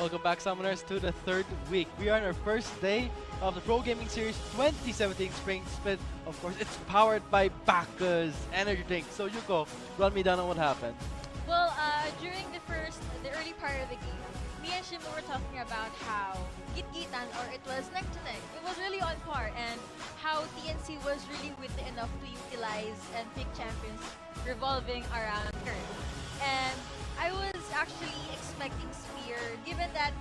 Welcome back, Summoners, to the third week. We are on our first day of the Pro Gaming Series 2017 Spring Split. Of course, it's powered by Bacchus Energy Drink. So, Yuko, run me down on what happened. Well, during the early part of the game, me and Shimbo were talking about how git-gitan, or it was neck to neck. It was really on par, and how TNC was really witty enough to utilize and pick champions revolving around her. And I was actually expecting Spear, given that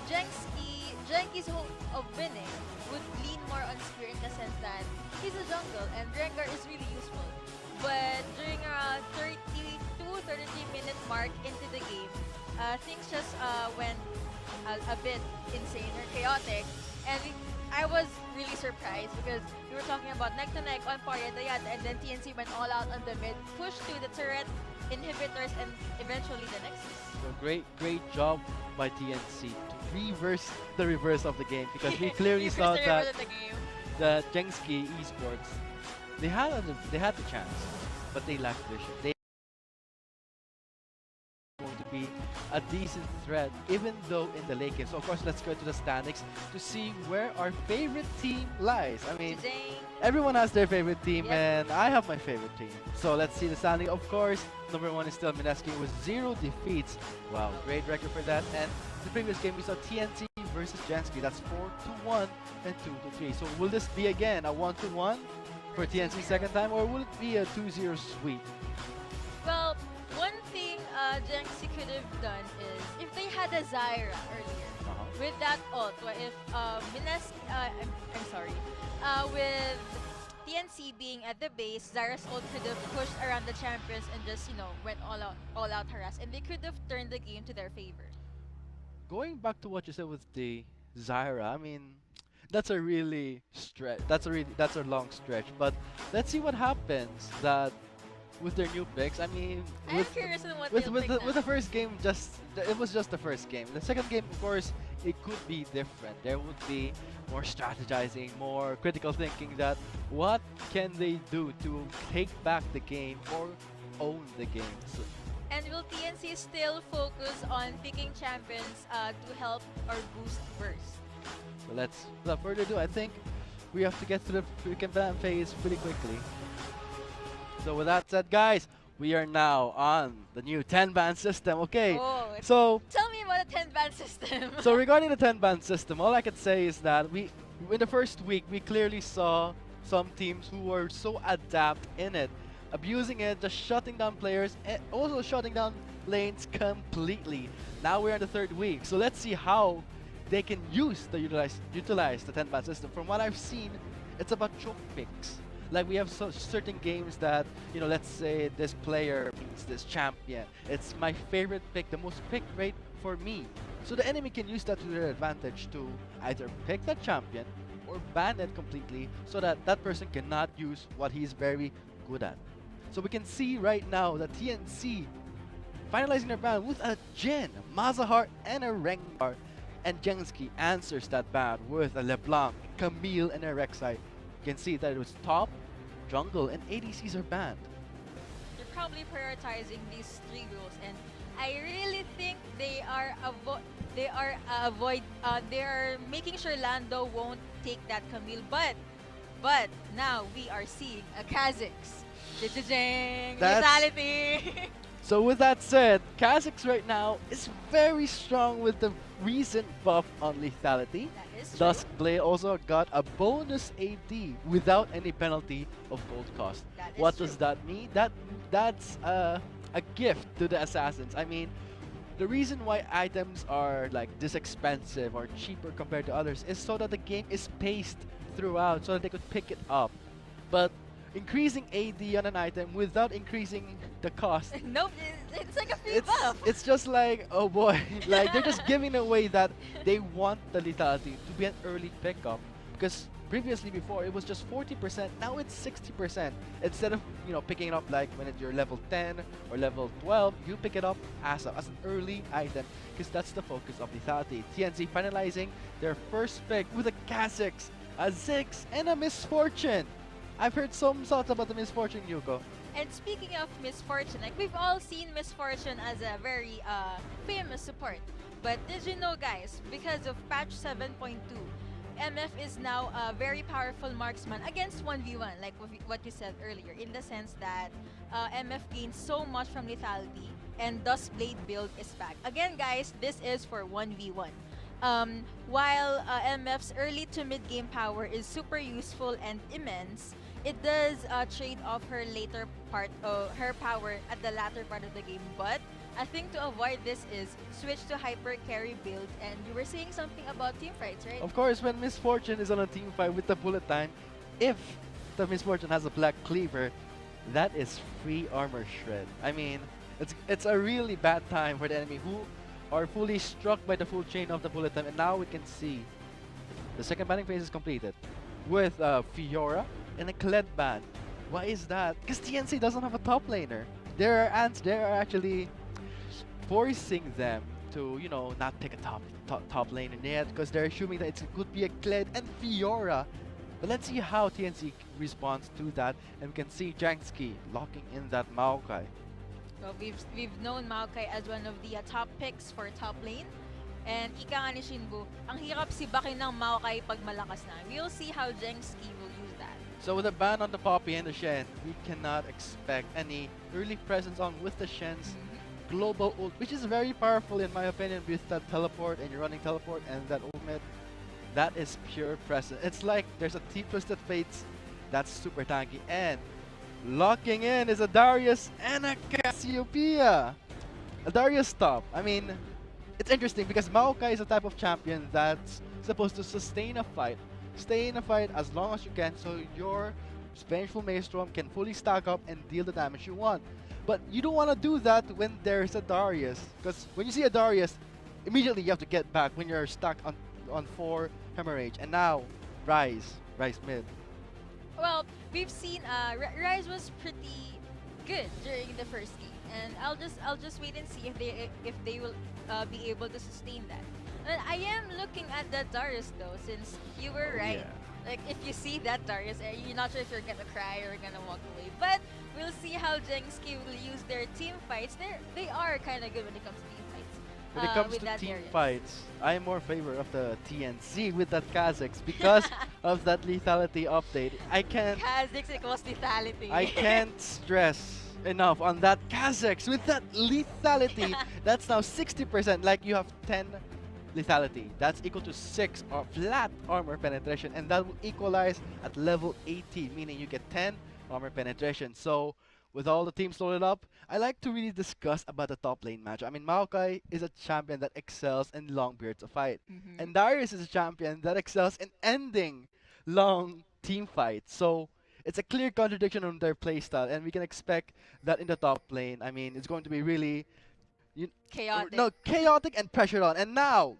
Jenki's hope of winning would lean more on Spear in the sense that he's a jungle and Rengar is really useful. But during around 33-minute mark into the game, things just went a bit insane or chaotic, and I was really surprised because we were talking about neck to neck on par, yada yada, and then TNC went all out on the mid, pushed to the turret, inhibitors, and eventually the Nexus. So great job by TNC to reverse the reverse of the game, because we clearly saw that the Jengski esports, they had the chance, but they lacked vision. They going to be a decent threat, even though in the late game. So of course, let's go to the standings to see where our favorite team lies. I mean, everyone has their favorite team, and I have my favorite team. So let's see the standing. Of course, number one is still Mineski with 0 defeats. Wow, great record for that. And the previous game we saw TNC versus Jansky. That's 4-1 and 2-3. So will this be again a 1-1 for TNC second time, or will it be a 2-0 sweep? Well, one thing Jenksi could have done is if they had a Zyra earlier with that ult, if I'm sorry, with TNC being at the base, Zyra's ult could have pushed around the champions and just went all out harass, and they could have turned the game to their favor. Going back to what you said with the Zyra, I mean, that's a really stretch. That's a long stretch. But let's see what happens that with their new picks. I mean, I'm curious on what with they'll the first game, it was just the first game. The second game, of course, it could be different. There would be more strategizing, more critical thinking. That what can they do to take back the game or own the game? So, and will TNC still focus on picking champions to help or boost burst? so let's, without further ado, I think we have to get to the freaking ban phase pretty quickly. So with that said, guys, we are now on the new 10-ban system. Okay, so tell me about the 10-ban system. so regarding the 10-ban system, all I can say is that in the first week, we clearly saw some teams who were so adept in it, abusing it, just shutting down players, and also shutting down lanes completely. Now we're in the third week, so let's see how they can utilize the 10-ban system. From what I've seen, it's about choke picks. Like, we have certain games that, let's say this player beats this champion. It's my favorite pick, the most pick rate for me. So the enemy can use that to their advantage to either pick that champion or ban it completely, so that that person cannot use what he's very good at. So we can see right now that TNC finalizing their ban with a Jhin, Mazahar, and a Rengar. And Jensky answers that ban with a LeBlanc, Camille, and a Rek'Sai. You can see that it was top, jungle, and ADCs are banned. They're probably prioritizing these 3 rules, and I really think they are making sure Lando won't take that Camille. But now we are seeing a Kha'Zix. Lethality. So with that said, Kha'Zix right now is very strong with the recent buff on lethality. Duskblade also got a bonus AD without any penalty of gold cost. What does that mean? That's a gift to the assassins. I mean, the reason why items are like this expensive or cheaper compared to others is so that the game is paced throughout, so that they could pick it up. But increasing AD on an item without increasing the cost. Nope, it's like a free buff. It's just like, oh boy, like they're just giving away that they want the lethality to be an early pickup, because previously before it was just 40%, now it's 60%. Instead of picking it up like when you're level 10 or level 12, you pick it up as an early item, because that's the focus of lethality. TNC finalizing their first pick with a Kha'Zix, a Ziggs, and a Misfortune. I've heard some thoughts about the Misfortune, Yuko. And speaking of Misfortune, like we've all seen Misfortune as a very famous support. But did you know, guys, because of patch 7.2, MF is now a very powerful marksman against 1v1, like what you said earlier, in the sense that MF gains so much from lethality and Dust Blade build is back. Again, guys, this is for 1v1. While MF's early to mid game power is super useful and immense, it does trade off her later part, her power at the latter part of the game. But I think to avoid this is switch to hyper carry build. And you were saying something about team fights, right? Of course, when Miss Fortune is on a team fight with the bullet time, if the Miss Fortune has a black cleaver, that is free armor shred. I mean, it's a really bad time for the enemy who are fully struck by the full chain of the bullet time. And now we can see the second banning phase is completed with Fiora and a Kled ban. Why is that? Because TNC doesn't have a top laner. There are ants. They are actually forcing them to, you know, not pick a top laner yet because they're assuming that it could be a Kled and Fiora. But let's see how TNC responds to that, and we can see Jangsky locking in that Maokai. Well, we've known Maokai as one of the top picks for top lane. And ika nga ni Shinbu, ang hirap sibakin ng Maokai pag malakas na. We'll see how Jengski will use that. So with a ban on the Poppy and the Shen, we cannot expect any early presence on with the Shen's global ult, which is very powerful in my opinion with that teleport, and you're running teleport and that ultimate. That is pure presence. It's like there's a Twisted Fates that's super tanky, and locking in is a Darius and a Cassiopeia. A Darius top. I mean, it's interesting because Maokai is a type of champion that's supposed to sustain a fight. Stay in a fight as long as you can so your Vengeful Maelstrom can fully stack up and deal the damage you want. But you don't want to do that when there's a Darius, because when you see a Darius, immediately you have to get back when you're stuck on 4 Hemorrhage. And now, Rise mid. Well, we've seen Rise was pretty good during the first game, and I'll just wait and see if they will be able to sustain that. And I am looking at that Darius though, since you were right. Yeah. Like if you see that Darius, you're not sure if you're gonna cry or gonna walk away. But we'll see how Jengski will use their team fights. They are kind of good when it comes to team fights. When it comes with to that team Darius. fights, I am more favor of the TNC with that Kazakhs because of that lethality update. Kha'Zix equals lethality. I can't stress enough on that Kazakhs with that lethality. That's now 60%. Like you have 10 lethality. That's equal to 6 flat armor penetration, and that will equalize at level 80, meaning you get 10 armor penetration. So with all the teams loaded up, I like to really discuss about the top lane match. I mean, Maokai is a champion that excels in long periods of fight, and Darius is a champion that excels in ending long team fights. So it's a clear contradiction on their playstyle, and we can expect that in the top lane. I mean, it's going to be really Chaotic. no, chaotic and pressured on. And now,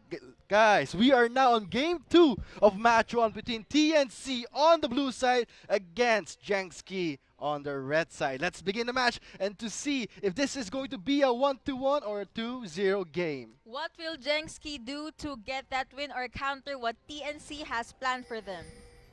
guys, we are now on game 2 of match 1 between TNC on the blue side against Jengski on the red side. Let's begin the match and to see if this is going to be a 1-1 or a 2-0 game. What will Jengski do to get that win or counter what TNC has planned for them?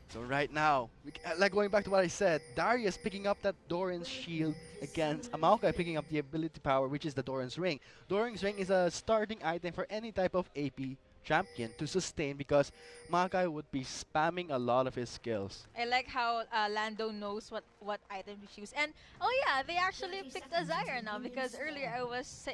So right now, like going back to what I said, Darius picking up that Doran's shield against Maokai picking up the ability power, which is the Doran's Ring. Doran's Ring is a starting item for any type of AP champion to sustain because Maokai would be spamming a lot of his skills. I like how Lando knows what item to choose. And oh yeah, they actually picked a Zyra now because earlier I was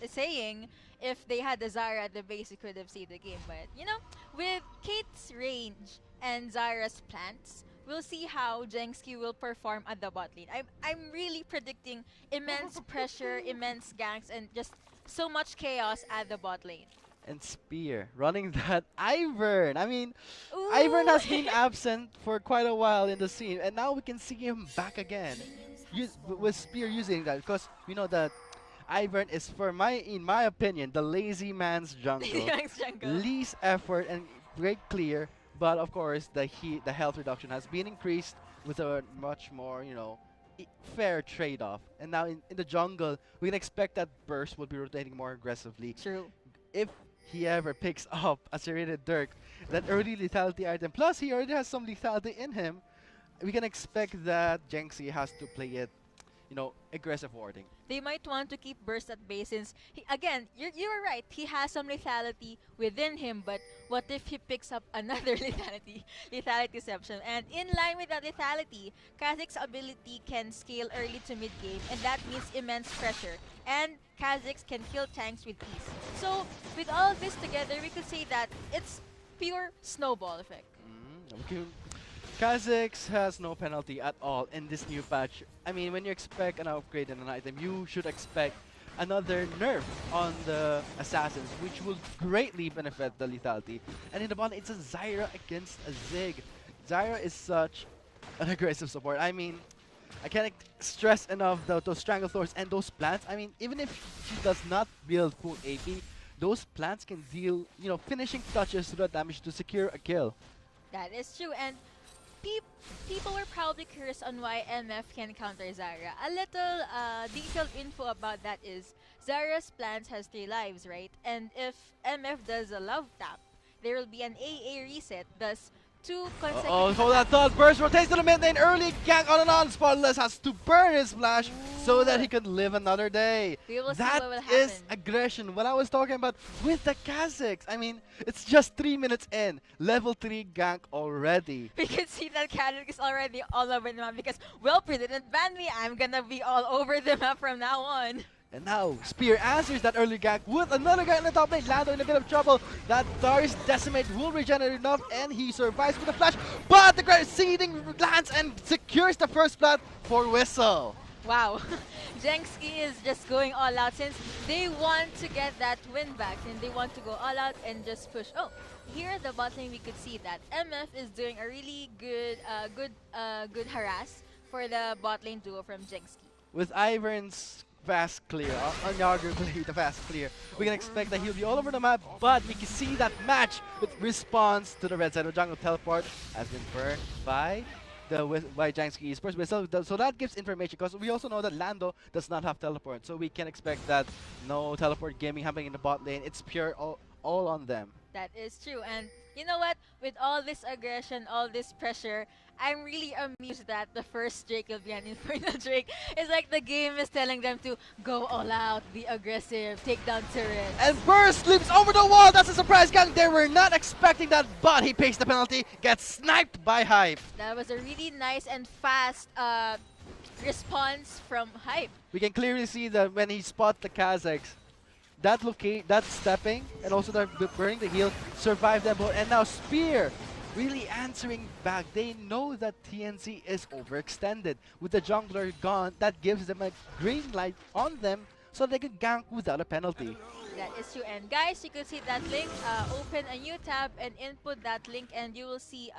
saying if they had the Zyra at the base, we could have saved the game. But you know, with Kate's range and Zyra's plants, we'll see how Jengski will perform at the bot lane. I'm really predicting immense pressure, immense ganks, and just so much chaos at the bot lane. And Spear running that Ivern. I mean, Ooh. Ivern has been absent for quite a while in the scene, and now we can see him back again. With Spear using that, because we know that Ivern is, in my opinion, the lazy man's jungle. Thanks, jungle. Least effort and great clear, but of course the health reduction has been increased with a much more, fair trade-off. And now in the jungle, we can expect that Burst will be rotating more aggressively. True. If he ever picks up a serrated Dirk, that early lethality item, plus he already has some lethality in him, we can expect that Jengsi has to play it aggressive warding. They might want to keep Burst at bay since, again, you were right. He has some lethality within him, but what if he picks up another lethality deception? And in line with that lethality, Kha'Zix's ability can scale early to mid game, and that means immense pressure. And Kha'Zix can kill tanks with ease. So with all this together, we could say that it's pure snowball effect. Okay. Kha'Zix has no penalty at all in this new patch. I mean, when you expect an upgrade in an item, you should expect another nerf on the assassins, which will greatly benefit the lethality. And in the bottom, it's a Zyra against a Zig. Zyra is such an aggressive support. I mean, I can't stress enough those Stranglethorns and those plants. I mean, even if she does not build full AP, those plants can deal, finishing touches to the damage to secure a kill. That is true, and people were probably curious on why MF can counter Zyra. A little detailed info about that is Zyra's plants has 3 lives, right? And if MF does a love tap, there will be an AA reset, thus 2 consecutive Hold that thought. Burst rotates to the mid lane. Early gank on and on. Spotless has to burn his flash so that he can live another day. We will see That what will is happen. aggression. What I was talking about with the Kha'Zix. I mean, it's just 3 minutes in. Level 3 gank already. We can see that Kha'Zix is already all over the map because, well, Pre didn't ban me. I'm gonna be all over the map from now on. And now, Spear answers that early gank with another guy in the top lane. Lando in a bit of trouble. That Darius Decimate will regenerate enough, and he survives with a flash. But the great seeding lands and secures the first blood for Whistle. Wow, Jenski is just going all out since they want to get that win back and they want to go all out and just push. Oh, here at the bot lane we could see that MF is doing a really good harass for the bot lane duo from Jenski. With Ivern's fast clear, unarguably the fast clear, we can expect that he'll be all over the map, but we can see that match with response to the red side of jungle teleport has been burned by Jiangski Esports. So that gives information because we also know that Lando does not have teleport, so we can expect that no teleport gaming happening in the bot lane. It's pure all on them. That is true, and you know what? With all this aggression, all this pressure, I'm really amused that the first Drake will be an Infernal Drake. It's like the game is telling them to go all out, be aggressive, take down turrets. And Burst leaps over the wall. That's a surprise gang. They were not expecting that, but he pays the penalty, gets sniped by Hype. That was a really nice and fast response from Hype. We can clearly see that when he spots the Kha'Zix, that stepping and also the burning the heal survived them both. And now Spear really answering back. They know that TNC is overextended. With the jungler gone, that gives them a green light on them so they can gank without a penalty. That is true. And guys, you can see that link. Open a new tab and input that link, and you will see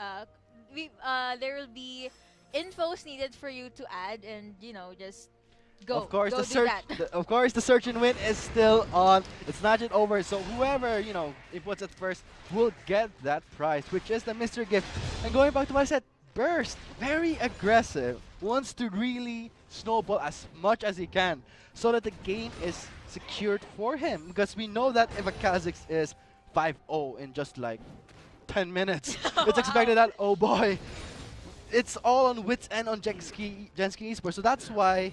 there will be infos needed for you to add, and just go. Of course, go the do search. that. Of course, the search and win is still on. It's not yet over. So whoever it puts it first will get that prize, which is the Mr. Gift. And going back to what I said, Burst very aggressive, wants to really snowball as much as he can, so that the game is secured for him. Because we know that if a Kha'Zix is 5-0 in just like 10 minutes, it's expected that, oh boy, it's all on wits end on Jenski Esports. So that's why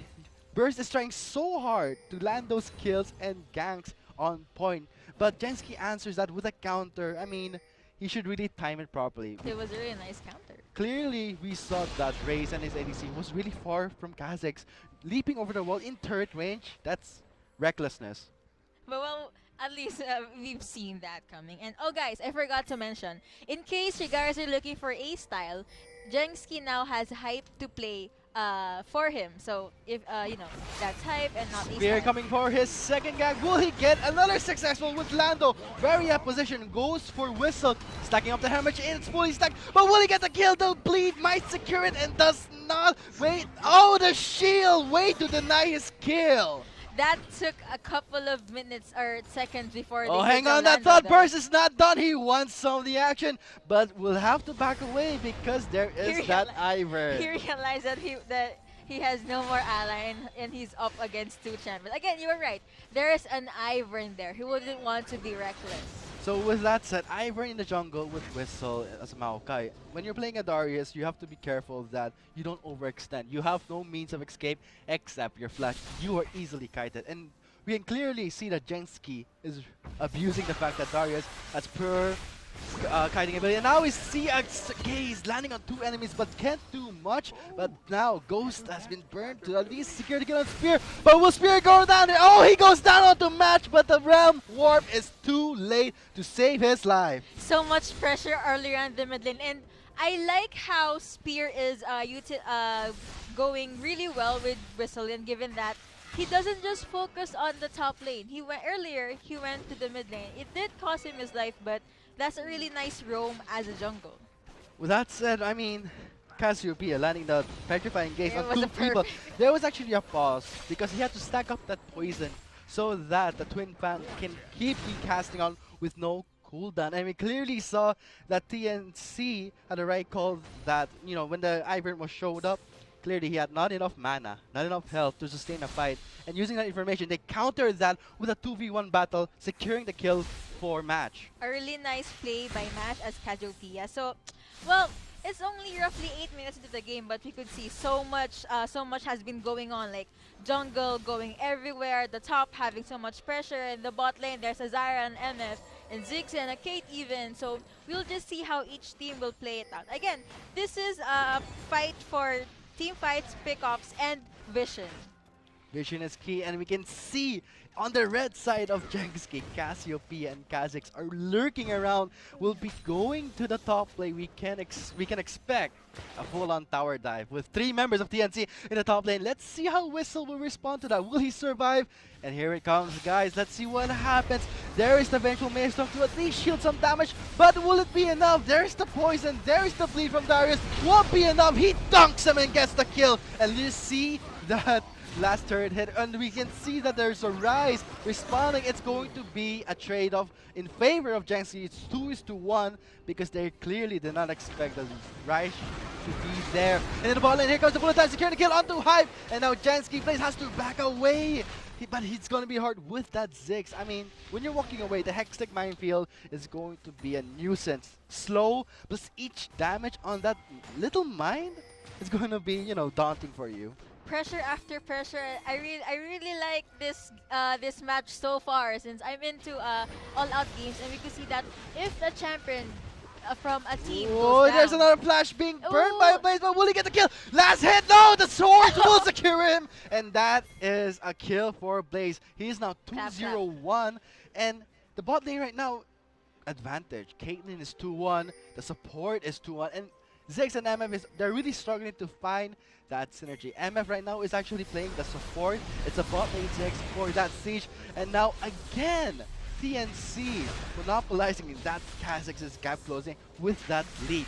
Burst is trying so hard to land those kills and ganks on point. But Jenski answers that with a counter. I mean, he should really time it properly. It was a really nice counter. Clearly, we saw that Raze and his ADC was really far from Kha'Zix. Leaping over the wall in turret range, that's recklessness. But well, at least we've seen that coming. And oh guys, I forgot to mention, in case you guys are looking for A style, Jenski now has Hype to play for him. So if that's Hype and not A Spear style. coming for his second gang. Will he get another successful with Lando? Very up position, goes for Whistle. Stacking up the Hermit, it's fully stacked. But will he get the kill? The bleed might secure it and does not. Wait, oh, the shield! Way to deny his kill. That took a couple of minutes or seconds before Oh, they hang hit on, the that Lando, thought though. burst is not done. He wants some of the action, but will have to back away because there is that Ivern. He realized that he has no more ally and he's up against 2 champions. Again, you were right. There is an Ivern there. He wouldn't want to be reckless. So with that said, Ivern in the jungle with Whistle as Maokai. When you're playing a Darius, you have to be careful that you don't overextend. You have no means of escape except your flash. You are easily kited. And we can clearly see that Jenski is abusing the fact that Darius has pure kiting ability. And now we see a gaze landing on two enemies but can't do much. But now Ghost has been burned to at least secure the kill on Spear. But will Spear go down? Oh, he goes down onto Match, but the Realm Warp is too late to save his life. So much pressure earlier on the mid lane, and I like how Spear is going really well with Whistle, and given that he doesn't just focus on the top lane. He went to the mid lane. It did cost him his life, but that's a really nice roam as a jungle. With that said, I mean, Cassiopeia landing the petrifying gaze It on was two a people. perfect. There was actually a pause because he had to stack up that poison so that the Twin Fan can keep casting on with no cooldown. And we clearly saw that TNC had a right call that, when the Ivern was showed up, clearly he had not enough mana, not enough health to sustain a fight. And using that information, they countered that with a 2v1 battle, securing the kill for Match. A really nice play by Mash as Cassiopeia. So, well, it's only roughly 8 minutes into the game, but we could see so much has been going on. Like jungle going everywhere, the top having so much pressure, and the bot lane there's a Zyra and MF, and Ziggs and a Kate even. So we'll just see how each team will play it out. Again, this is a fight for team fights, pickups, and vision. Vision is key, and we can see on the red side of Jenski, Cassiopeia and Kha'Zix are lurking around. Will be going to the top lane. We can expect a full-on tower dive with 3 members of TNC in the top lane. Let's see how Whistle will respond to that. Will he survive? And here it comes, guys. Let's see what happens. There is the eventual Maelstrom to at least shield some damage, but will it be enough? There's the poison. There is the bleed from Darius. Won't be enough. He dunks him and gets the kill. And you see that last turret hit, and we can see that there's a Rise responding. It's going to be a trade-off in favor of Jenski. It's 2-1 because they clearly did not expect the Rise to be there. And in the ball lane, here comes the bullet time, securing the kill onto Hype, and now Jenski plays has to back away. But it's going to be hard with that Ziggs. I mean, when you're walking away, the Hextech Minefield is going to be a nuisance. Slow, plus each damage on that little mine is going to be, daunting for you. Pressure after pressure. I really like this match so far, since I'm into all-out games, and we could see that if the champion from a team Oh, goes there's down, another flash being burned by a Ooh. blaze, but will he get the kill? Last hit, no! The sword will secure him! And that is a kill for Blaze. He is now Clap, 2-0-1, and the bot lane right now, advantage. Caitlyn is 2-1, the support is 2-1, and Ziggs and MF, they're really struggling to find that synergy. MF right now is actually playing the support. It's a bot lane Ziggs for that siege, and now again, TNC monopolizing in that Kha'Zix's gap closing with that lead.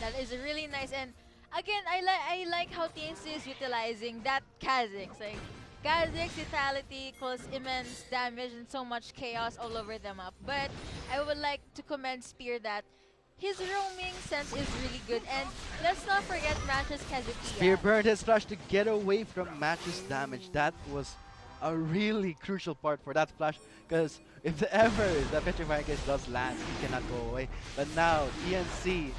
that is really nice. And again, I like how TNC is utilizing that Kha'Zix. Like Kha'Zix vitality causes immense damage and so much chaos all over the map. But I would like to commend Spear that his roaming sense is really good, and let's not forget Match's Cassiopeia. Spear burned his flash to get away from Match's damage. That was a really crucial part for that flash, because if ever the Petrifying Gaze does land, he cannot go away. But now, TNC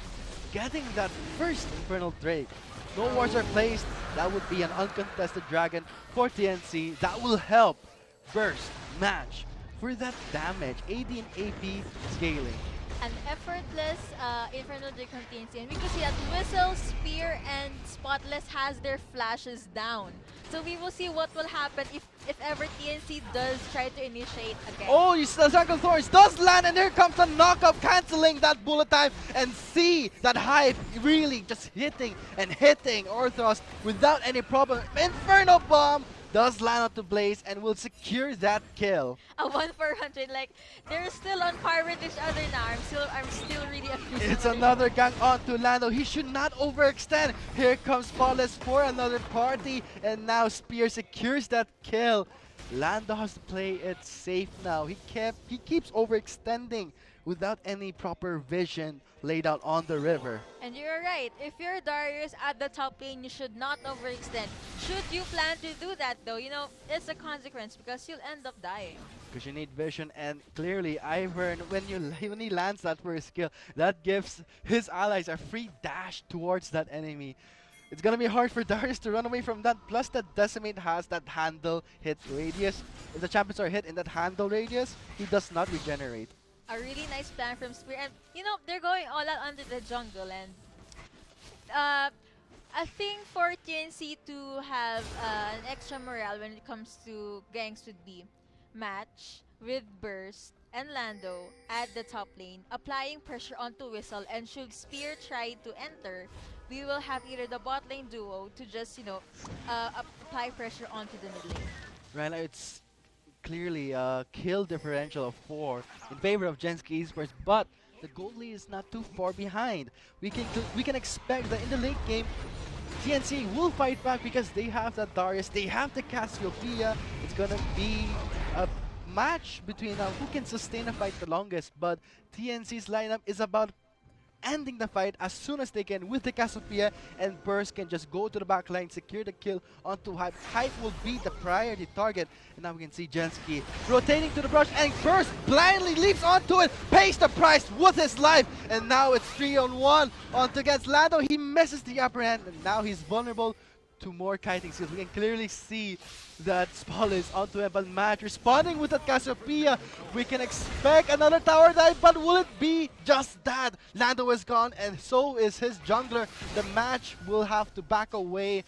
getting that first Infernal Drake. No wards are placed. That would be an uncontested dragon for TNC. That will help burst Match for that damage. AD and AP scaling. An effortless Infernal Drake from TNC, and we can see that Whistle, Spear, and Spotless has their flashes down. So we will see what will happen if ever TNC does try to initiate again. Oh, you see the Circle Thorns does land, and here comes the knockup, canceling that bullet time, and see that Hype really just hitting and hitting Orthros without any problem. Inferno Bomb does land onto Blaze and will secure that kill. A 1-400, like they're still on par with each other now. I'm still really amused. It's over it. another gang onto Lando. He should not overextend. Here comes Spotless for another party, and now Spear secures that kill. Lando has to play it safe now. He keeps overextending without any proper vision laid out on the river. And you're right. If you're Darius at the top lane, you should not overextend. Should you plan to do that though, it's a consequence because you'll end up dying. Because you need vision, and clearly Ivern, when he lands that first kill, that gives his allies a free dash towards that enemy. It's gonna be hard for Darius to run away from that. Plus, that Decimate has that handle hit radius. If the champions are hit in that handle radius, he does not regenerate. A really nice plan from Spear, and you know they're going all out under the jungle, and uh, I think for TNC to have an extra morale when it comes to ganks would be match with Burst and Lando at the top lane, applying pressure onto Whistle, and should Spear try to enter, we will have either the bot lane duo to just, apply pressure onto the mid lane. Right now, it's clearly a kill differential of 4 in favor of JSK Esports, but the gold lead is not too far behind. We can expect that in the late game, TNC will fight back because they have that Darius, they have the Cassiopeia. It's gonna be a match between who can sustain a fight the longest, but TNC's lineup is about ending the fight as soon as they can with the Cassiopeia, and Burst can just go to the back line, secure the kill onto Hype. Hype will be the priority target, and now we can see Jensky rotating to the brush, and Burst blindly leaps onto it, pays the price with his life, and now it's 3-on-1 onto against Lando. He misses the upper hand, and now he's vulnerable to more kiting skills. We can clearly see that Spall is onto him, but Match responding with that Cassiopeia. We can expect another tower dive, but will it be just that? Lando is gone, and so is his jungler. The Match will have to back away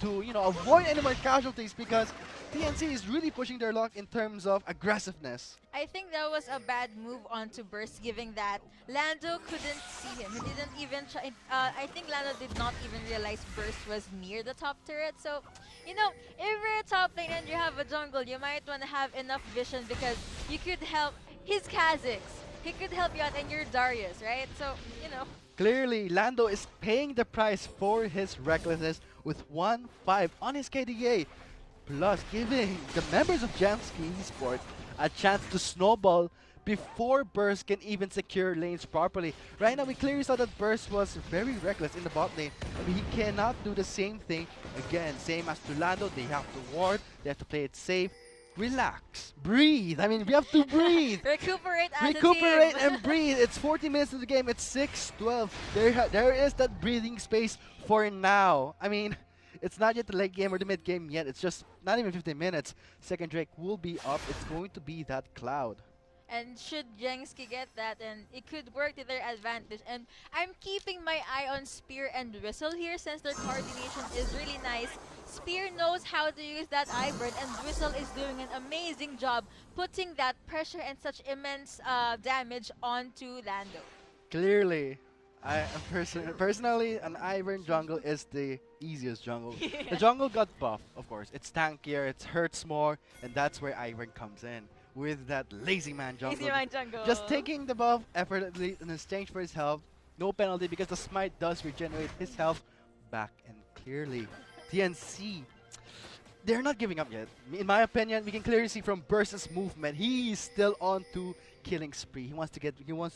to, avoid any more casualties, because TNC is really pushing their luck in terms of aggressiveness. I think that was a bad move onto Burst, giving that Lando couldn't see him. He didn't even try. I think Lando did not even realize Burst was near the top turret. So, if you're a top lane and you have a jungle, you might want to have enough vision, because you could help his Kha'Zix. He could help you out, and you're Darius, right? So, Clearly, Lando is paying the price for his recklessness with 1-5 on his KDA, plus giving the members of Jamski Esports a chance to snowball before Burst can even secure lanes properly. Right now, we clearly saw that Burst was very reckless in the bot lane. I mean, he cannot do the same thing again. Same as to Lando, they have to ward, they have to play it safe. Relax, breathe. I mean, we have to breathe. recuperate as Recuperate a team. and breathe. It's 40 minutes into the game. It's 6-12. There is that breathing space for now. I mean, it's not yet the late game or the mid game yet. It's just not even 15 minutes. Second Drake will be up. It's going to be that Cloud. And should Jengski get that, and it could work to their advantage. And I'm keeping my eye on Spear and Whistle here, since their coordination is really nice. Spear knows how to use that Ivern, and Whistle is doing an amazing job putting that pressure and such immense damage onto Lando. Clearly, personally, an Ivern jungle is the easiest jungle. The jungle got buffed, of course. It's tankier, it hurts more, and that's where Ivern comes in with that lazy man jungle. Easy man jungle. Just taking the buff effortlessly in exchange for his health. No penalty, because the smite does regenerate his health back. And clearly, TNC, they're not giving up yet. In my opinion, we can clearly see from Burst's movement, he's still on to killing spree. He wants to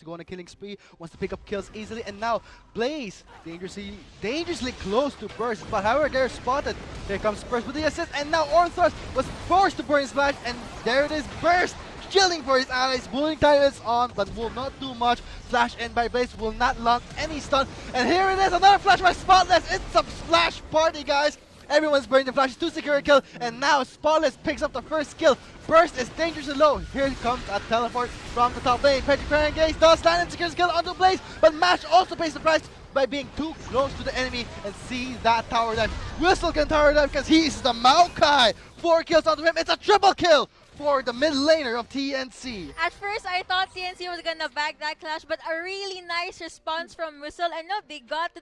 go on a killing spree, wants to pick up kills easily, and now Blaze dangerously close to Burst, but however they're spotted. Here comes Burst with the assist, and now Ornthos was forced to burn his flash, and there it is, Burst chilling for his allies. Bullying time is on, but will not do much. Flash in by Blaze will not lock any stun, and here it is, another flash by Spotless. It's a splash party, guys. Everyone's burning the flashes to secure a kill, and now Spotless picks up the first kill. Burst is dangerously low. Here comes a teleport from the top lane. Petrifier engage does land and secures kill onto Blaze, but Match also pays the price by being too close to the enemy, and see that tower dive. Whistle can tower dive because he's the Maokai. 4 kills onto him. It's a triple kill for the mid laner of TNC. At first, I thought TNC was gonna back that clash, but a really nice response from Whistle. And no, they got the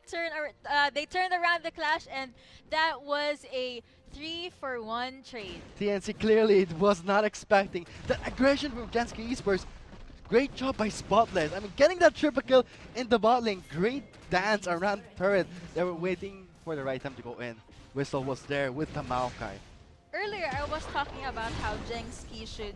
they turned around the clash, and that was a 3-for-1 trade. TNC clearly was not expecting that aggression from Jansky Esports. Great job by Spotless. I mean, getting that triple kill in the bot lane. Great dance around the turret. They were waiting for the right time to go in. Whistle was there with the Maokai. Earlier, I was talking about how Jengski should,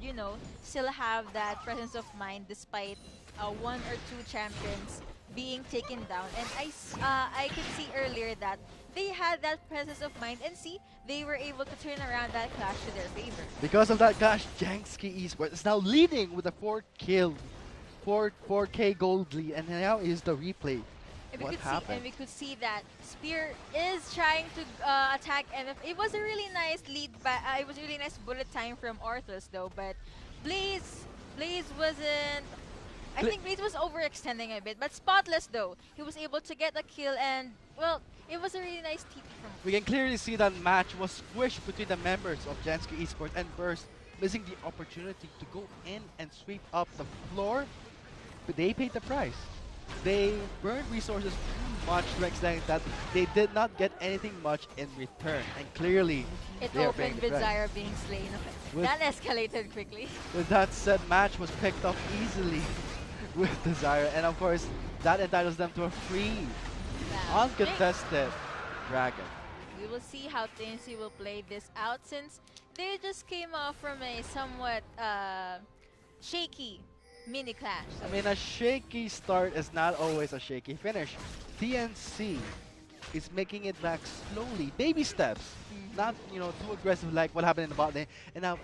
still have that presence of mind despite 1 or 2 champions being taken down. And I could see earlier that they had that presence of mind, and see, they were able to turn around that clash to their favor. Because of that clash, Jangsky Esports is now leading with a 4K gold lead, and now is the replay. What happened? We could see that Spear is trying to attack MF. It was a really nice lead, but it was a really nice bullet time from Arthurs though. But Blaze wasn't. I Bla- think Blaze was overextending a bit, but Spotless though, he was able to get a kill, and well, it was a really nice TP from. We can clearly see that match was squished between the members of Jansky Esports and Burst, missing the opportunity to go in and sweep up the floor, but they paid the price. They burned resources too much to the extent that they did not get anything much in return, and clearly It they are paying opened the with price. Zyra being slain. With- That escalated quickly. With that said, match was picked up easily with Desire, and of course that entitles them to a free, Now, uncontested dragon. we will see how TNC will play this out, since they just came off from a somewhat shaky mini clash. So I mean, a shaky start is not always a shaky finish. TNC is making it back slowly, baby steps, not too aggressive like what happened in the bot lane. And now,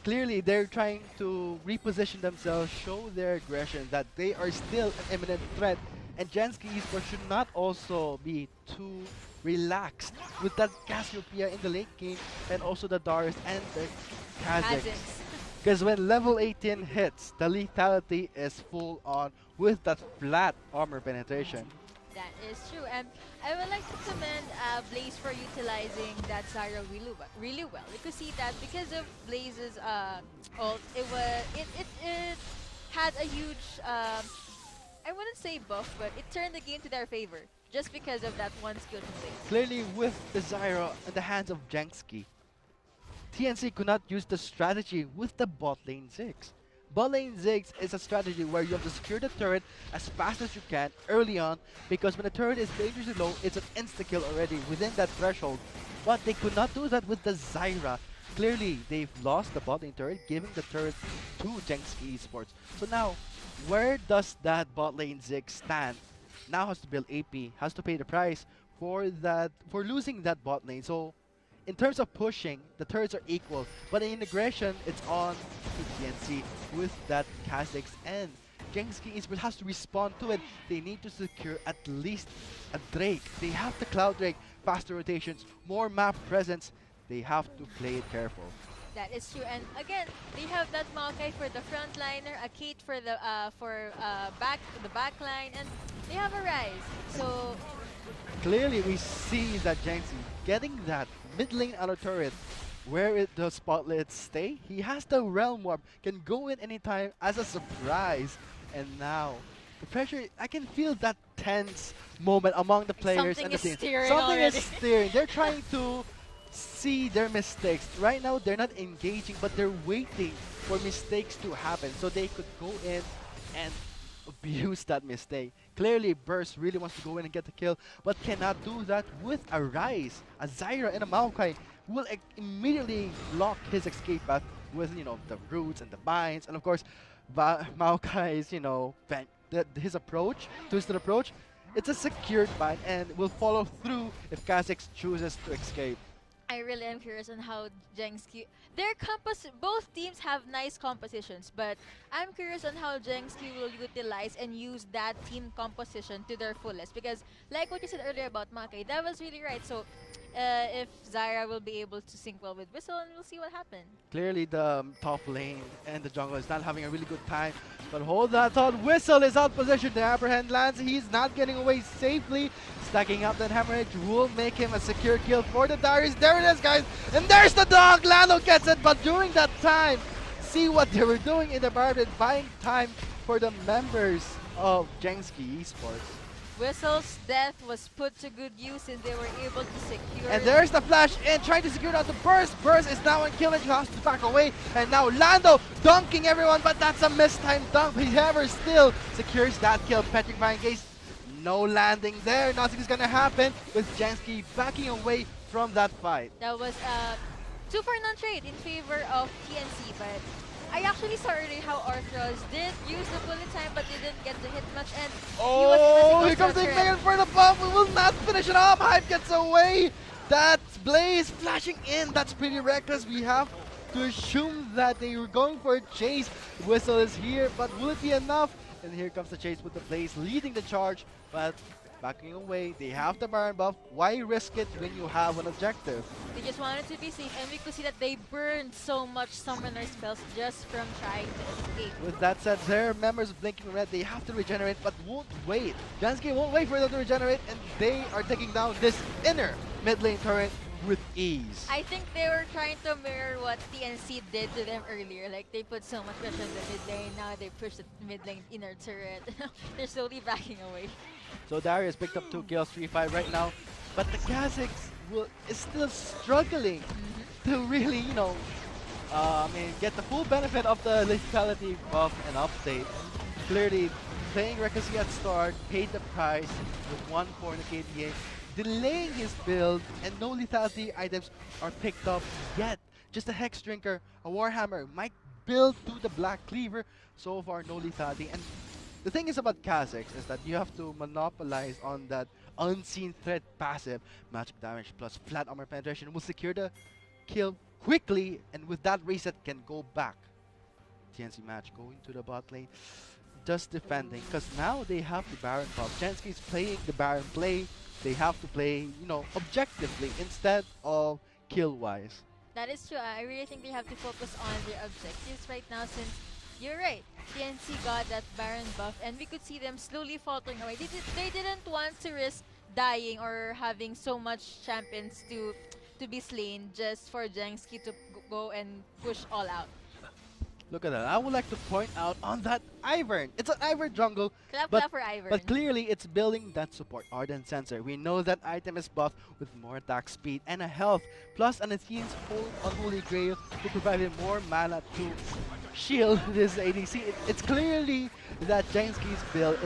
clearly, they're trying to reposition themselves, show their aggression that they are still an imminent threat. And Jansky Esports should not also be too relaxed with that Cassiopeia in the late game, and also the Darius and the Kha'Zix. Kha'Zix. Because when level 18 hits, the lethality is full on with that flat armor penetration. That is true, and I would like to commend Blaze for utilizing that Zyra really well. You could see that because of Blaze's ult, it had a huge I wouldn't say buff, but it turned the game to their favor just because of that one skill from Blaze. Clearly, with the Zyra in the hands of Jangsky, TNC could not use the strategy with the bot lane Ziggs. Bot lane Ziggs is a strategy where you have to secure the turret as fast as you can early on, because when the turret is dangerously low, it's an insta-kill already within that threshold. But they could not do that with the Zyra. Clearly, they've lost the bot lane turret, giving the turret to Jangsky Esports. So now, where does that bot lane Ziggs stand? Now has to build AP, has to pay the price for losing that bot lane. So in terms of pushing, the turrets are equal, but in integration, it's on to TNC with that Kha'Zix, and Jangsky Esports has to respond to it. They need to secure at least a Drake. They have the Cloud Drake, faster rotations, more map presence. They have to play it careful. That is true, and again, they have that Maokai for the frontliner, a Kate for the back line, and they have a Rise. So Clearly, we see that Jangsky getting that mid lane outer turret where the spotlights stay. He has the Realm Warp, can go in anytime as a surprise. And now, the pressure, I can feel that tense moment among the players Something and the is team. steering Something is already. steering. They're trying to see their mistakes. Right now, they're not engaging, but they're waiting for mistakes to happen so they could go in and abuse that mistake. Clearly, Burst really wants to go in and get the kill, but cannot do that with a Rise. A Zyra and a Maokai will immediately block his escape path with, the roots and the binds. And of course, Maokai's, his approach, twisted approach, it's a secured bind and will follow through if Kha'Zix chooses to escape. I really am curious on how Jangsky, both teams have nice compositions, but I'm curious on how Jangsky will utilize and use that team composition to their fullest, because like what you said earlier about Makai, that was really right. So if Zyra will be able to sync well with Whistle, and we'll see what happens. Clearly the top lane and the jungle is not having a really good time. But hold that thought, Whistle is out position, the upper hand lands, he's not getting away safely. Stacking up that hemorrhage will make him a secure kill for the Darius. There it is, guys, and there's the dog, Lando gets it, but during that time, see what they were doing in the Barrett, buying time for the members of Jangsky Esports. Whistle's death was put to good use, and they were able to secure. And there's the flash in, trying to secure out the Burst. Burst is now on kill and has to back away. And now Lando dunking everyone, but that's a mistimed dunk. However, still secures that kill. Petrifying Gaze, no landing there. Nothing is gonna happen with Jansky backing away from that fight. That was 2 for none trade in favor of TNC, but I actually saw earlier how Arthros did use the bullet time but didn't get to hit much, and he was pressing Oh, here also comes a the turret. Ignition for the bomb. We will not finish it off. Hype gets away. That's Blaze flashing in. That's pretty reckless. We have to assume that they were going for a chase. Whistle is here, but will it be enough? And here comes the chase with the Blaze leading the charge, but backing away. They have the Baron buff. Why risk it when you have an objective? They just wanted to be safe, and we could see that they burned so much summoner spells just from trying to escape. With that said, their members of Blinking Red, they have to regenerate, but won't wait. JSK won't wait for them to regenerate, and they are taking down this inner mid lane turret with ease. I think they were trying to mirror what TNC did to them earlier. Like, they put so much pressure on the mid lane, now they push the mid lane inner turret. They're slowly backing away. So Darius picked up 2 kills, 3-5 right now, but the Kazakhs is still struggling to really, get the full benefit of the lethality buff and update. Clearly, playing Ricochet at start paid the price with 1-4 in the KDA, delaying his build, and no lethality items are picked up yet. Just a Hex Drinker, a Warhammer might build to the Black Cleaver. So far, no lethality. And the thing is about Kazakhs is that you have to monopolize on that unseen threat passive. Magic damage plus flat armor penetration will secure the kill quickly, and with that reset can go back. TNC match going to the bot lane, just defending, because now they have the Baron buff. Jensky is playing the Baron play. They have to play, objectively instead of kill-wise. That is true. I really think they have to focus on their objectives right now, since you're right. TNC got that Baron buff, and we could see them slowly faltering away. They didn't want to risk dying or having so much champions to be slain just for Jensky to go and push all out. Look at that. I would like to point out on that Ivern. It's an Ivern jungle, Clap but clap for Ivern. But clearly, it's building that support Ardent Sensor. We know that item is buffed with more attack speed and a health, plus an Athene's whole Unholy Grail to provide him more mana to shield this ADC. It's clearly that Jensky's build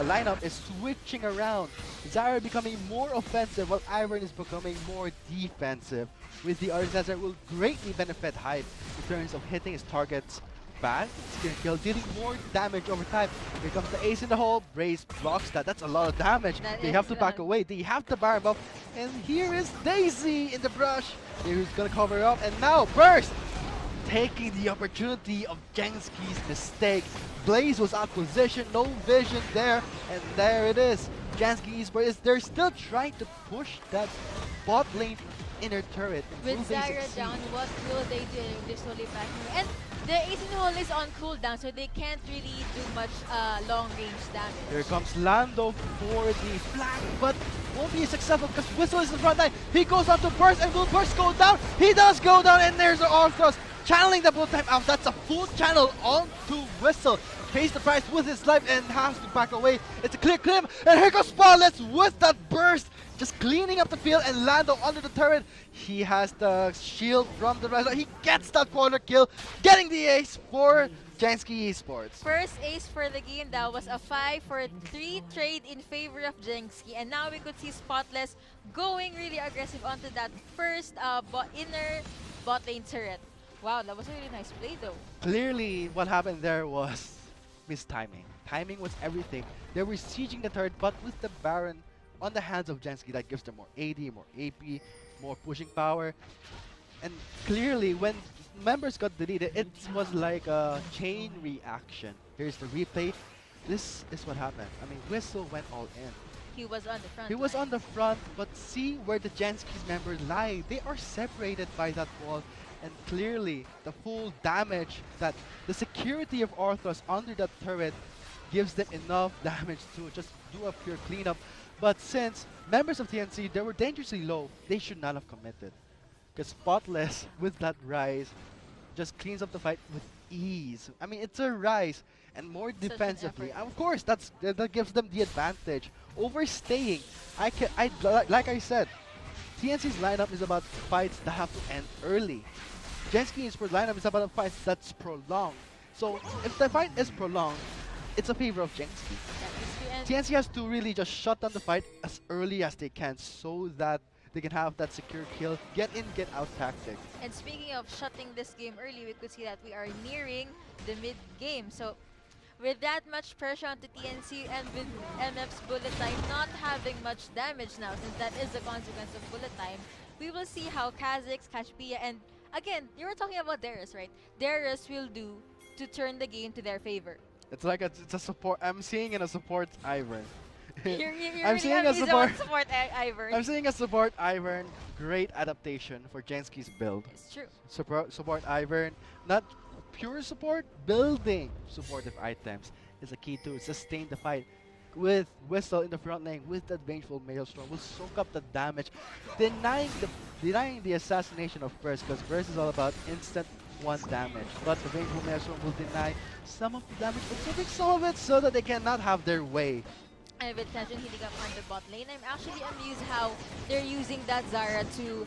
lineup is switching around. Zyra becoming more offensive while Ivern is becoming more defensive. With the Ardent Sensor will greatly benefit Hype in terms of hitting his targets bad, skill kill, dealing more damage over time. Here comes the ace in the hole. Brace blocks that. That's a lot of damage. That They is have to back a- away. They have the Baron buff. And here is Daisy in the brush. Here's gonna cover up. And now Burst taking the opportunity of Jensky's mistake. Blaze was out position, no vision there. And there it is. Jensky Esports, they're still trying to push that bot lane inner turret. With Will they Zyra succeed? down, what will they do? They're slowly backing away. And the ace in the hole is on cooldown, so they can't really do much long range damage. Here comes Lando for the flag, but won't be successful because Whistle is in front line. He goes on to Burst, and will Burst go down? He does go down, and there's the arm thrust. Channeling the bullet time out. That's a full channel onto Whistle. Pays the price with his life and has to back away. It's a clear clip, and here goes Spawless with that burst. Just cleaning up the field, and Lando under the turret. He has the shield from the Rise. He gets that corner kill, getting the ace for Jensky Esports. First ace for the game, that was a 5-for-3 trade in favor of Jensky. And now we could see Spotless going really aggressive onto that first inner bot lane turret. Wow, that was a really nice play though. Clearly, what happened there was mistiming. Timing was everything. They were sieging the turret, but with the Baron on the hands of Jensky, that gives them more AD, more AP, more pushing power. And clearly, when members got deleted, it was like a chain reaction. Here's the replay. This is what happened. I mean, Whistle went all in. He was on the front He was line. on the front, but see where the Jensky's members lie. They are separated by that wall. And clearly, the full damage that the security of Arthos under that turret gives them enough damage to just do a pure cleanup. But since members of TNC, they were dangerously low, they should not have committed. Because Spotless, with that Rise, just cleans up the fight with ease. I mean, it's a Rise, and more Such an defensively. effort. Of course, that gives them the advantage. Overstaying, like I said, TNC's lineup is about fights that have to end early. Jensky Esports lineup is about a fight that's prolonged. So if the fight is prolonged, it's a favor of Jensky. That is true. And TNC has to really just shut down the fight as early as they can so that they can have that secure kill, get in, get out tactic. And speaking of shutting this game early, we could see that we are nearing the mid game. So with that much pressure onto TNC and with MF's bullet time not having much damage now, since that is the consequence of bullet time, we will see how Kha'Zix, Kashpia, and again, you were talking about Darius, right? Darius will do to turn the game to their favor. It's like it's a support. I'm seeing in a support Ivern. You're I'm really seeing a amazing support. on support Ivern. I'm seeing a support Ivern. Great adaptation for Jensky's build. It's true. Support Ivern, not pure support, building supportive items is a key to sustain the fight. With Whistle in the front lane, with that vengeful Maelstrom, will soak up the damage, denying the assassination of Burst, because Burst is all about instant one damage. But the vengeful Maelstrom will deny some of the damage, but keeping some of it so that they cannot have their way. And with Tension heating up on the bot lane, I'm actually amused how they're using that Zara to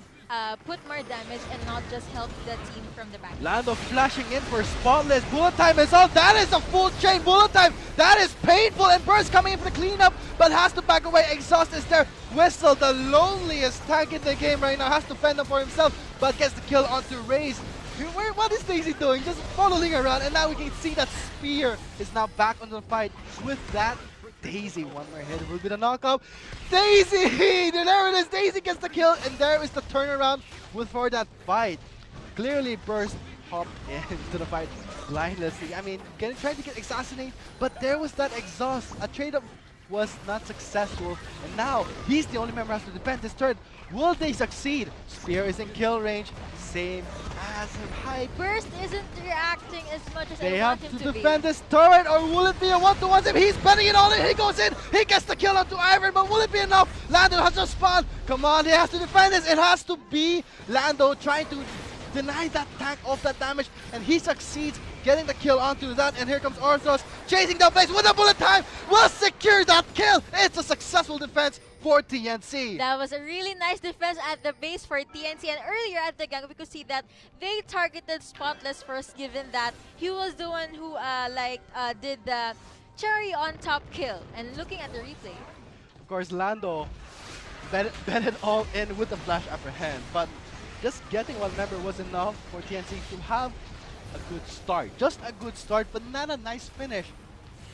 put more damage and not just help the team from the back. Lando flashing in for Spotless. Bullet time is on. That is a full chain bullet time. That is painful. And Burst coming in for the cleanup, but has to back away. Exhaust is there. Whistle, the loneliest tank in the game right now, has to fend up for himself, but gets the kill onto Raze. What is Daisy doing? Just following around, and now we can see that Spear is now back on the fight. With that, Daisy, one more hit will be the knockout. Daisy! There it is. Daisy gets the kill, and there is the turnaround for that fight. Clearly, Burst hopped into the fight blindlessly. I mean, trying to get assassinated, but there was that exhaust. A trade-up was not successful, and now he's the only member who has to defend this turret. Will they succeed? Spear is in kill range, same as Hype. Burst isn't reacting as much as They I want have him to to be. defend this turret, or will it be a one-to-one? He's betting it all in. He goes in. He gets the kill onto Ivan, but will it be enough? Lando has to spawn. Come on, he has to defend this. It has to be Lando trying to deny that tank of that damage, and he succeeds getting the kill onto that. And here comes Orthros chasing down base with a bullet time. Will secure that kill. It's a successful defense for TNC. That was a really nice defense at the base for TNC, and earlier at the gang we could see that they targeted Spotless first, given that he was the one who did the cherry on top kill. And looking at the replay, Of course, Lando bet it all in with the flash upper hand, but just getting one member was enough for TNC to have a good start. Just a good start, but not a nice finish.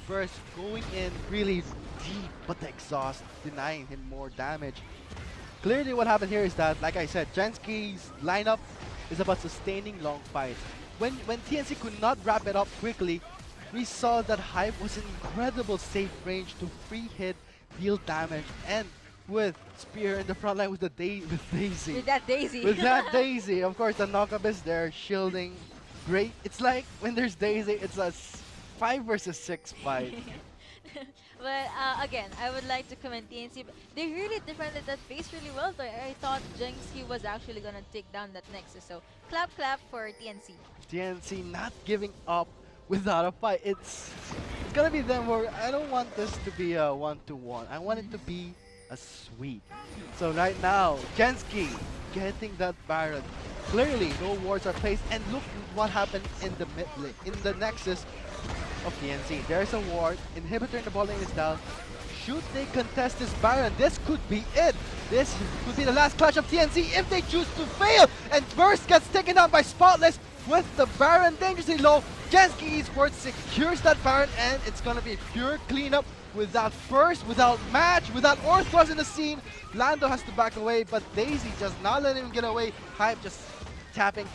First, going in really deep, but the exhaust denying him more damage. Clearly what happened here is that, like I said, Jensky's lineup is about sustaining long fights. When TNC could not wrap it up quickly, we saw that Hype was in incredible safe range to free hit, deal damage, and with Spear in the front line with Daisy. with that Daisy. With that Daisy, of course, the knockup is there, shielding. Great. It's like when there's Daisy, it's a 5 versus 6 fight. But again, I would like to commend TNC. But they really defended that phase really well. Though I thought Jensky was actually gonna take down that Nexus. So clap for TNC. TNC not giving up without a fight. It's gonna be them where I don't want this to be a 1-to-1. I want it to be a sweep. So right now, Jensky getting that Baron. Clearly, no wards are placed, and look what happened in the mid lane, in the Nexus of TNC. There's a ward, inhibitor in the bot lane is down. Should they contest this Baron? This could be it. This could be the last clutch of TNC if they choose to fail. And Burst gets taken down by Spotless with the Baron dangerously low. Jensky Esports secures that Baron, and it's gonna be a pure cleanup without Burst, without Match, without Orthros in the scene. Lando has to back away, but Daisy just not letting him get away. Hype just tapping,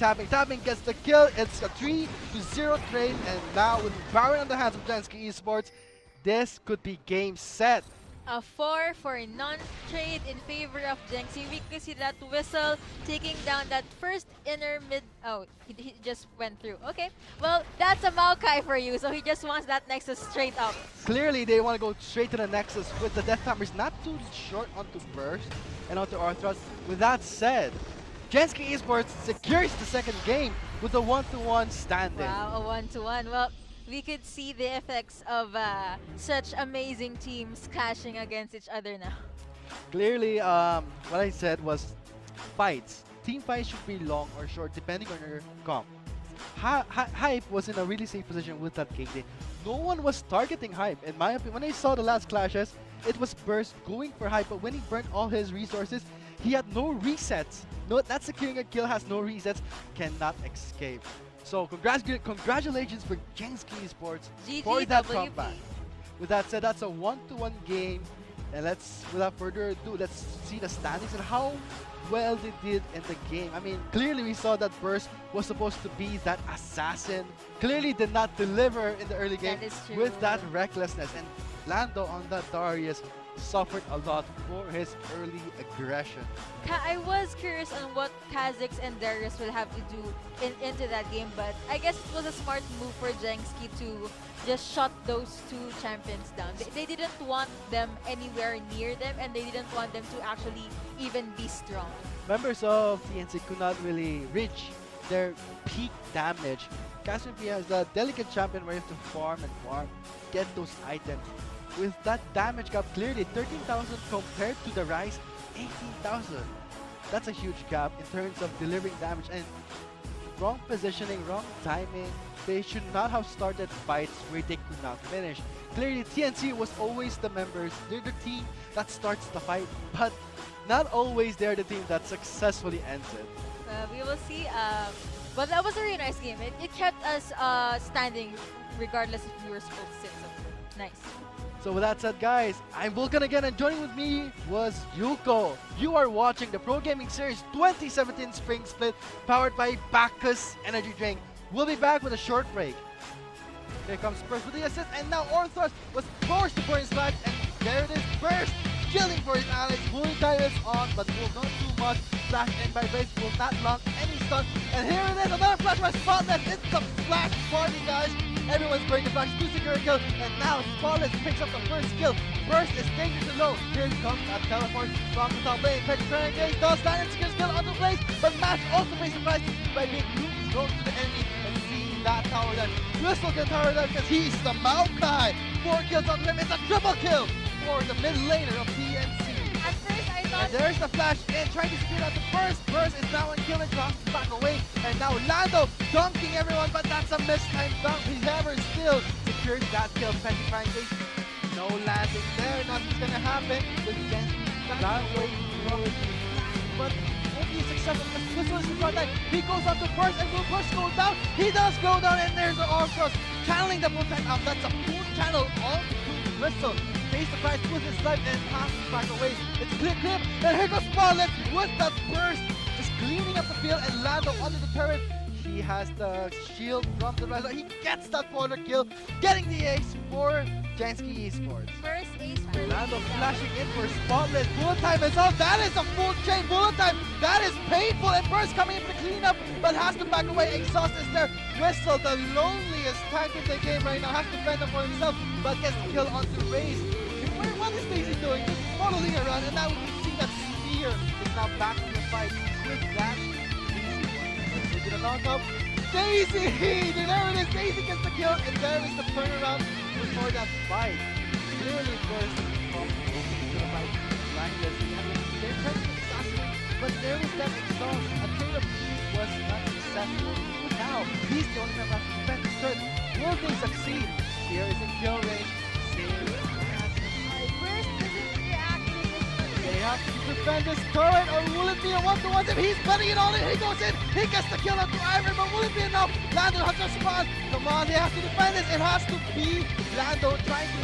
gets the kill. It's a 3-0 trade, and now with Baron on the hands of Jensky Esports, this could be game set. A 4 for non-trade in favor of Jensky. We could see that Whistle taking down that first inner mid. Oh, he just went through. Okay, well, that's a Maokai for you. So he just wants that Nexus straight up. Clearly, they want to go straight to the Nexus with the Death Hammers not too short onto Burst and onto Orthros. With that said, Jensky Esports secures the second game with a 1-to-1 stand-in. Wow, a 1-to-1. Well, we could see the effects of such amazing teams clashing against each other now. Clearly, what I said was fights. Team fights should be long or short depending on your comp. Hype was in a really safe position with that Gateway. No one was targeting Hype. In my opinion, when I saw the last clashes, it was Burst going for Hype, but when he burnt all his resources, He had no resets. No, that securing a kill has no resets, cannot escape. So congratulations for JSK Esports for that comeback. With that said, that's a 1-to-1 game. And without further ado, let's see the standings and how well they did in the game. I mean, clearly we saw that Burst was supposed to be that assassin. Clearly did not deliver in the early game with that recklessness. And Lando on that Darius suffered a lot for his early aggression. I was curious on what Kha'Zix and Darius will have to do into that game, but I guess it was a smart move for JSK to just shut those two champions down. They didn't want them anywhere near them, and they didn't want them to actually even be strong. Members of TNC could not really reach their peak damage. Cassiopeia is a delicate champion where you have to farm and farm, get those items. With that damage gap, clearly 13,000 compared to the Rise 18,000. That's a huge gap in terms of delivering damage, and wrong positioning, wrong timing. They should not have started fights where they could not finish. Clearly TNC was always the members, they're the team that starts the fight, but not always they're the team that successfully ends it. We will see. But that was a really nice game. It kept us standing regardless if we were supposed to sit. So nice. So with that said, guys, I'm Vulcan again, and joining with me was Yuko. You are watching the Pro Gaming Series 2017 Spring Split, powered by Bacchus Energy Drink. We'll be back with a short break. Here comes Burst with the assist, and now Orthros was forced to pour his life, and there it is, Burst, killing for his allies. Bully time is on, but will not do much. Flash in by Base will not lock any stun, and here it is, another flash by Spotless. It's the flash party, guys. Everyone's going to flash to secure a kill, and now Spotless picks up the first kill. Burst is dangerously low. Here comes a teleport from the top lane. Petra trying to engage, does stand and secures kill on the place, but Matt also pays the price by being thrown to the enemy and seeing that tower dive. Whistle can tower dive because he's the Maokai. 4 kills on him. It's a triple kill for the mid laner of TNC. At first I thought... And there's the flash in, trying to speed out the first. Burst is now on kill and drops back away. And now Lando dunking everyone, but that's a mistimed dunk. However, still secures that kill. Petrifying Gate. No landing there. Nothing's gonna happen. With that way, but only successful because Whistle is in front line. He goes up to Burst, and will Burst go down? He does go down, and there's the Orthros channeling the Bullpen out. That's a full channel on to Whistle. Pays the price with his life and passes back away. It's clip, and here goes Spotless with the Burst. Just cleaning up the field, and Lando under the turret. He has the shield from the Riser. He gets that corner kill, getting the ace for JSK Esports. First ace for Lando flashing in for Spotless. Bullet time is off. That is a full chain bullet time. That is painful. And Burst coming in for the cleanup, but has to back away. Exhaust is there. Whistle, the loneliest tank in the game right now, has to fend up for himself, but gets the kill onto Raze. What is Daisy doing? Just following around, and now we can see that Spear is now back in the fight with that. They did a knockup. Daisy! There it is. Daisy gets the kill, and there is the turnaround before that fight. Clearly, Burst from to the fight. Langless, they're trying to assassinate, but there was that exhaust. A trade of was not successful. But now, he's the only member to defend his turret. Will they succeed? Here is in kill range. They have to defend this turret, or will it be a one-to-one? If he's betting it all in, he goes in, he gets the kill onto Ivory, but will it be enough? Lando has to respond. Come on, they have to defend this. It has to be Lando trying to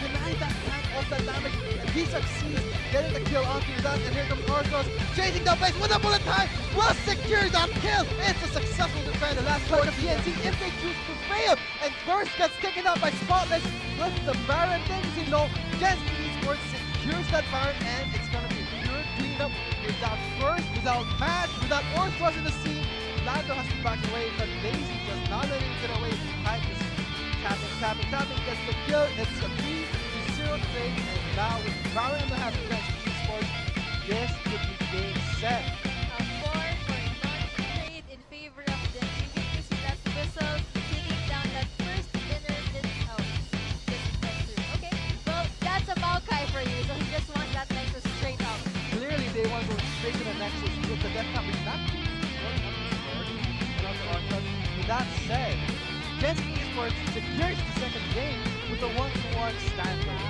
deny that tank of that damage, and he succeeds getting the kill onto that. And here comes Orthros chasing the base with a bullet time. Will secure that kill. It's a successful defense. The last point of TNC if they choose to fail, and Burst gets taken out by Spotless with the Baron dangerously low. JSK Esports secures that Baron, and it's gonna be pure cleanup without Burst, without Matt, without Orthros in the scene. Lando has to back away, but Daisy does not let him get away. Hype is tapping, gets the kill. It's a 3-0 trade, and now with Baron in the hand of JSK Esports, this could be game set. A 4 for a non-trade in favor of them. You get to see that Whistle taking down that first inner mid. Oh, just went through. Okay, well, that's a Maokai for you, so he just wants that Nexus straight up. Clearly, they want to go straight to the Nexus with the death count is not too strong on the score. And also Orthros. With that said, JSK Esports secures the second game with a 1-to-1 standing.